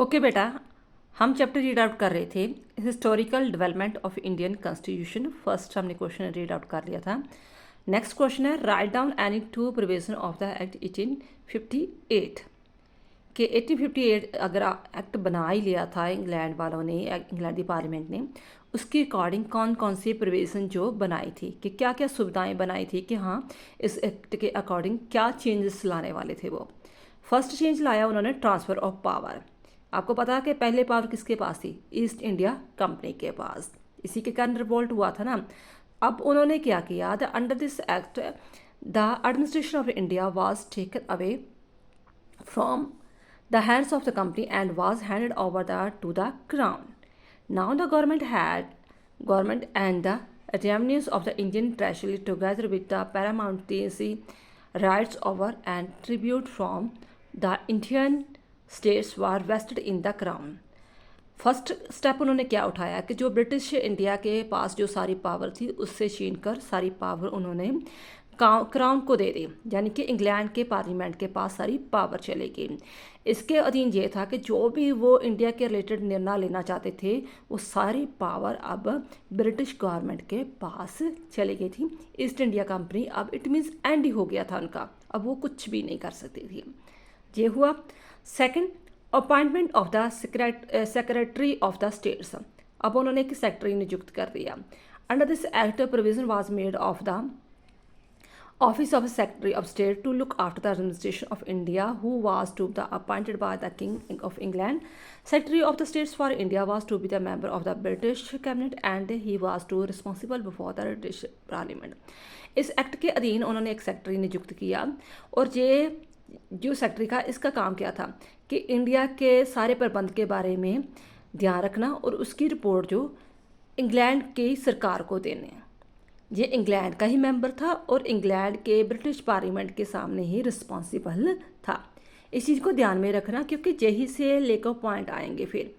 Okay बेटा, हम chapter read out कर रहे थे historical development of Indian constitution. First हमने क्वेश्चन रीड आउट कर लिया था। नेक्स्ट क्वेश्चन है write down any two provision of the act 1858 कि 1858 अगर एक्ट बना ही लिया था इंग्लैंड वालों ने, इंग्लैंड की पार्लियामेंट ने, उसके अकॉर्डिंग कौन कौन सी प्रोविज़न जो बनाई थी, कि क्या क्या सुविधाएं बनाई थी, कि हाँ इस एक्ट के अकॉर्डिंग क्या चेंजेस लाने वाले थे वो। फर्स्ट चेंज लाया उन्होंने ट्रांसफ़र ऑफ पावर। आपको पता है कि पहले पावर किसके पास थी? ईस्ट इंडिया कंपनी के पास। इसी के कारण रिवोल्ट हुआ था ना। अब उन्होंने क्या किया, the under this act the administration of India was taken away from the hands of the company and was handed over to the crown. Now the government and the revenues of the Indian treasury together with the paramountcy rights over and tribute from the Indian states were vested in the crown. First step उन्होंने क्या उठाया कि जो British India के पास जो सारी power थी उससे छीन कर सारी पावर उन्होंने क्राउन को दे दी, यानी कि इंग्लैंड के पार्लियामेंट के पास सारी पावर चलेगी। इसके अधीन ये था कि जो भी वो इंडिया के रिलेटेड निर्णय लेना चाहते थे वो सारी पावर अब ब्रिटिश गवर्नमेंट के पास चली गई थी। ईस्ट इंडिया कंपनी अब इट मीन्स एंड ही हो गया था उनका, अब वो कुछ भी नहीं कर सकती थी। ये हुआ। Second, appointment of the secretary of the states. अब उन्होंने एक सेक्रेटरी नियुक्त कर दिया। Under this act provision was made of the Office of Secretary of State to look after the administration of India, who was to be appointed by the King of England. Secretary of the States for India was to be the member of the British Cabinet and he was to responsible before the British Parliament. इस act के अधीन उन्होंने एक secretary नियुक्त किया और ये जो सेक्रेटरी का इसका काम क्या था कि इंडिया के सारे प्रबंध के बारे में ध्यान रखना और उसकी रिपोर्ट जो इंग्लैंड की सरकार को देने। ये इंग्लैंड का ही मेंबर था और इंग्लैंड के ब्रिटिश पार्लियामेंट के सामने ही रिस्पॉन्सिबल था। इस चीज़ को ध्यान में रखना क्योंकि यही से लेकर पॉइंट आएंगे फिर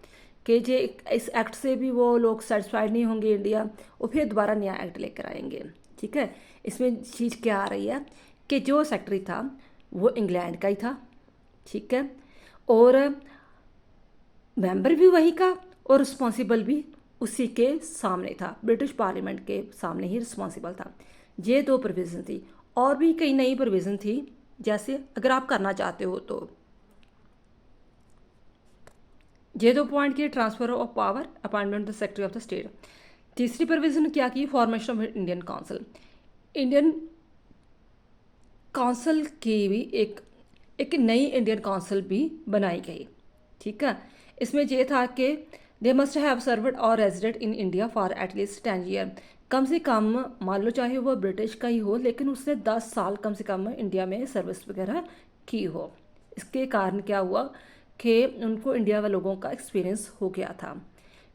कि जे इस एक्ट से भी वो लोग सेटिस्फाइड नहीं होंगे इंडिया, वो फिर दोबारा नया एक्ट लेकर आएंगे। ठीक है, इसमें चीज़ क्या आ रही है कि जो सेक्रेटरी था वो इंग्लैंड का ही था, ठीक है, और मेंबर भी वही का और रिस्पॉन्सिबल भी उसी के सामने था, ब्रिटिश पार्लियामेंट के सामने ही रिस्पॉन्सिबल था। ये दो प्रोविज़न थी। और भी कई नई प्रोविज़न थी, जैसे अगर आप करना चाहते हो तो ये दो पॉइंट किए, transfer of power, appointment the secretary of the state. तीसरी प्रोविज़न क्या की, formation of Indian council. Indian council की भी एक नई इंडियन काउंसिल भी बनाई गई। ठीक है, इसमें यह था कि they must have served or resident in India for at least 10 year. कम से कम मान लो चाहे वो ब्रिटिश का ही हो लेकिन उसने 10 साल कम से कम इंडिया में सर्विस वगैरह की हो। इसके कारण क्या हुआ कि उनको इंडिया वाले लोगों का एक्सपीरियंस हो गया था।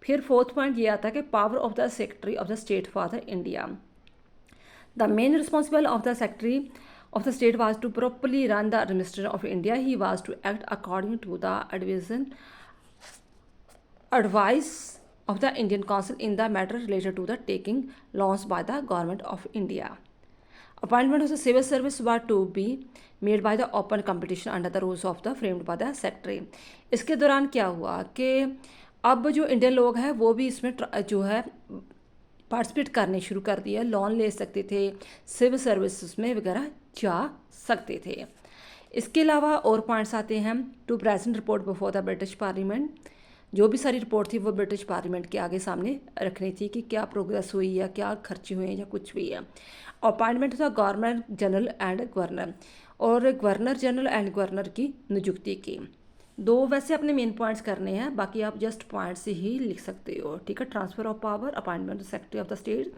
फिर फोर्थ पॉइंट ये आता है कि power of the secretary of the state for the India. The main responsible of the secretary of the state was to properly run the administration of India. He was to act according to the advice of the Indian Council in the matter related to the taking loans by the government of India. Appointment of the civil service were to be made by the open competition under the rules of the framed by the secretary. इसके दौरान क्या हुआ कि अब जो Indian लोग हैं वो भी इसमें जो है पार्टिसिपेट करने शुरू कर दिया, लोन ले सकते थे, सिविल सर्विसेज में वगैरह जा सकते थे। इसके अलावा और पॉइंट्स आते हैं to present report before the British parliament. जो भी सारी रिपोर्ट थी वो ब्रिटिश पार्लियामेंट के आगे सामने रखनी थी कि क्या प्रोग्रेस हुई या क्या खर्चे हुए या कुछ भी है। अपॉइंटमेंट था गवर्नर जनरल एंड गवर्नर, और गवर्नर जनरल एंड गवर्नर की नियुक्ति की। दो वैसे अपने मेन पॉइंट्स करने हैं, बाकी आप जस्ट पॉइंट्स ही लिख सकते हो। ठीक है, transfer of power, appointment secretary of the state,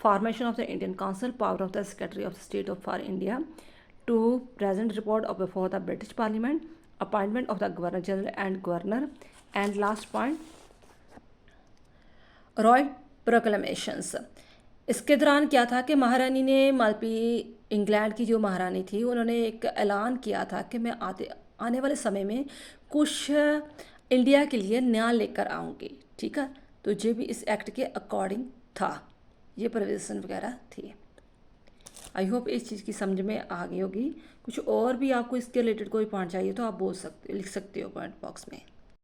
formation of the Indian council, power of the secretary of the state of for India to present report of before the British parliament, appointment of the governor general and governor, and last point royal proclamations. इसके दौरान क्या था कि महारानी ने मालपी England की जो महारानी थी उन्होंने एक ऐलान किया था कि मैं आने वाले समय में कुछ इंडिया के लिए नया लेकर आऊँगी। ठीक है, तो ये भी इस एक्ट के अकॉर्डिंग था, ये प्रोविज़न वगैरह थी। आई होप इस चीज़ की समझ में आ गई होगी। कुछ और भी आपको इसके रिलेटेड कोई पॉइंट चाहिए तो आप लिख सकते हो पॉइंट बॉक्स में।